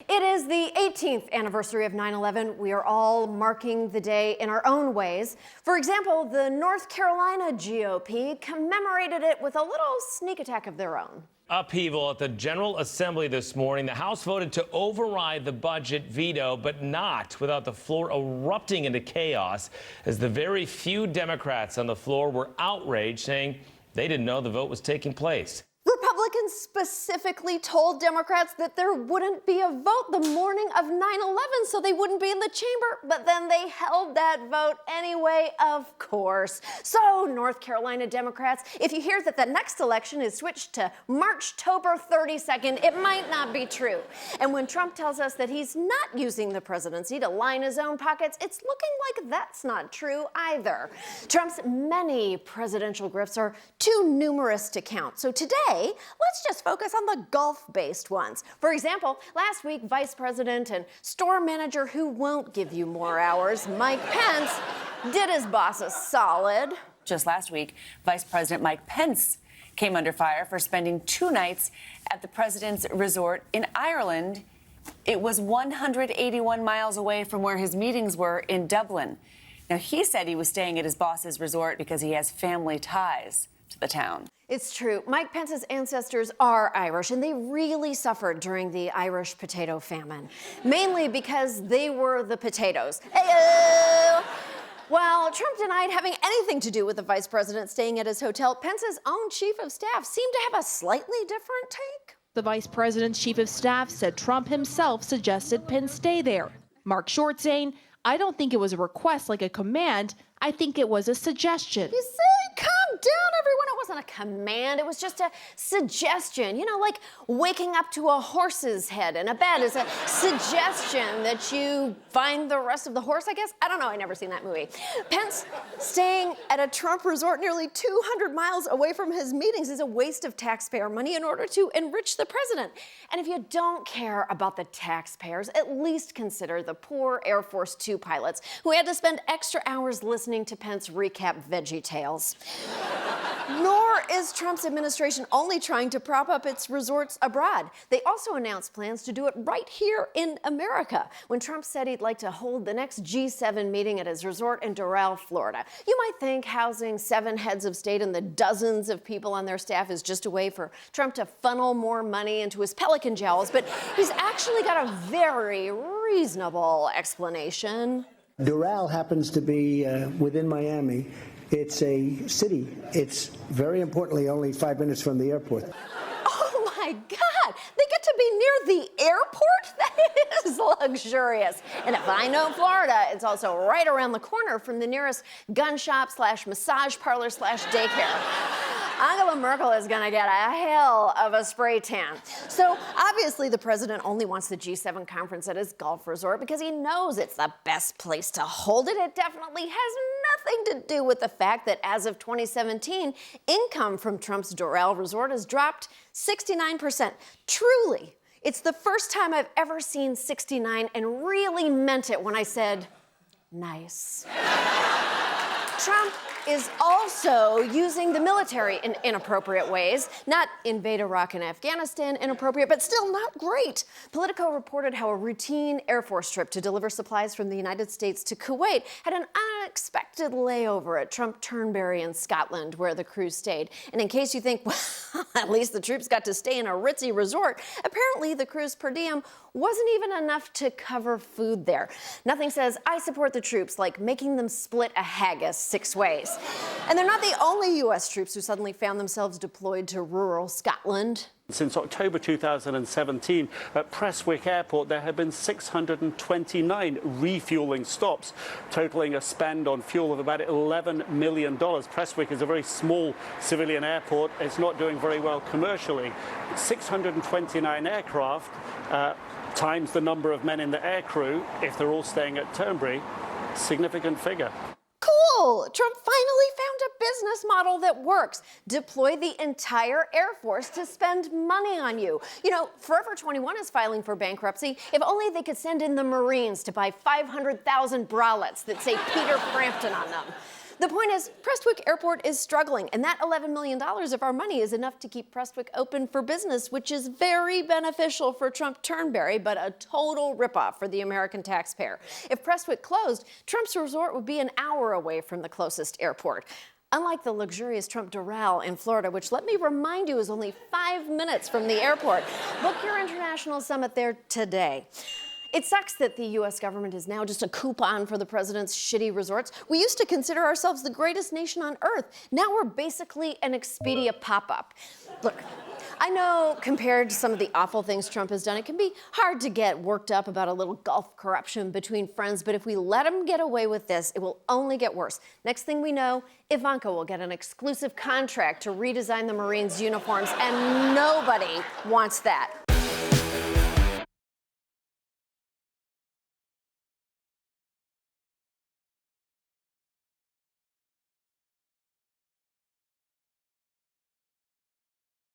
It is the 18th anniversary of 9/11. We are all marking the day in our own ways. For example, the North Carolina GOP commemorated it with a little sneak attack of their own. Upheaval at the General Assembly this morning. The House voted to override the budget veto, but not without the floor erupting into chaos as the very few Democrats on the floor were outraged, saying they didn't know the vote was taking place. Republicans specifically told Democrats that there wouldn't be a vote the morning of 9/11, so they wouldn't be in the chamber, but then they held that vote anyway, of course. So, North Carolina Democrats, if you hear that the next election is switched to March-tober 32nd, it might not be true. And when Trump tells us that he's not using the presidency to line his own pockets, it's looking like that's not true either. Trump's many presidential grifts are too numerous to count. So today, let's just focus on the golf-based ones. For example, last week, Vice President and store manager who won't give you more hours, Mike Pence, did his boss a solid. Just last week, Vice President Mike Pence came under fire for spending 2 nights at the president's resort in Ireland. It was 181 miles away from where his meetings were in Dublin. Now, he said he was staying at his boss's resort because he has family ties to the town. It's true. Mike Pence's ancestors are Irish, and they really suffered during the Irish potato famine, mainly because they were the potatoes. Hey-o! While Trump denied having anything to do with the vice president staying at his hotel, Pence's own chief of staff seemed to have a slightly different take. The vice president's chief of staff said Trump himself suggested Pence stay there. Mark Short saying, "I don't think it was a request like a command. I think it was a suggestion." You say, calm down, everyone. It wasn't a command. It was just a suggestion. You know, like waking up to a horse's head in a bed is a suggestion that you find the rest of the horse, I guess. I don't know. I've never seen that movie. Pence staying at a Trump resort nearly 200 miles away from his meetings is a waste of taxpayer money in order to enrich the president. And if you don't care about the taxpayers, at least consider the poor Air Force Two pilots who had to spend extra hours listening to Pence recap Veggie Tales. Nor is Trump's administration only trying to prop up its resorts abroad. They also announced plans to do it right here in America when Trump said he'd like to hold the next G7 meeting at his resort in Doral, Florida. You might think housing 7 heads of state and the dozens of people on their staff is just a way for Trump to funnel more money into his pelican jowls, but he's actually got a very reasonable explanation. Doral happens to be within Miami. It's a city. It's very importantly only 5 minutes from the airport. Oh my God, they get to be near the airport? That is luxurious. And if I know Florida, it's also right around the corner from the nearest gun shop / massage parlor / daycare. Angela Merkel is going to get a hell of a spray tan. So obviously the president only wants the G7 conference at his golf resort because he knows it's the best place to hold it. It definitely has nothing to do with the fact that as of 2017, income from Trump's Doral resort has dropped 69%. Truly, it's the first time I've ever seen 69 and really meant it when I said, nice. Trump is also using the military in inappropriate ways. Not invade Iraq and Afghanistan inappropriate, but still not great. Politico reported how a routine Air Force trip to deliver supplies from the United States to Kuwait had an unexpected layover at Trump Turnberry in Scotland, where the crew stayed. And in case you think, well, at least the troops got to stay in a ritzy resort, apparently the crew's per diem wasn't even enough to cover food there. Nothing says I support the troops like making them split a haggis 6 ways. And they're not the only U.S. troops who suddenly found themselves deployed to rural Scotland. Since October 2017, at Prestwick Airport, there have been 629 refueling stops, totaling a spend on fuel of about $11 million. Prestwick is a very small civilian airport. It's not doing very well commercially. 629 aircraft times the number of men in the aircrew, if they're all staying at Turnberry, significant figure. Cool! Trump finally found a business model that works. Deploy the entire Air Force to spend money on you. You know, Forever 21 is filing for bankruptcy. If only they could send in the Marines to buy 500,000 bralettes that say Peter Frampton on them. The point is, Prestwick Airport is struggling, and that $11 million of our money is enough to keep Prestwick open for business, which is very beneficial for Trump Turnberry, but a total ripoff for the American taxpayer. If Prestwick closed, Trump's resort would be an hour away from the closest airport. Unlike the luxurious Trump Doral in Florida, which, let me remind you, is only 5 minutes from the airport. Book your international summit there today. It sucks that the U.S. government is now just a coupon for the president's shitty resorts. We used to consider ourselves the greatest nation on earth. Now we're basically an Expedia pop-up. Look, I know compared to some of the awful things Trump has done, it can be hard to get worked up about a little Gulf corruption between friends, but if we let him get away with this, it will only get worse. Next thing we know, Ivanka will get an exclusive contract to redesign the Marines' uniforms, and nobody wants that.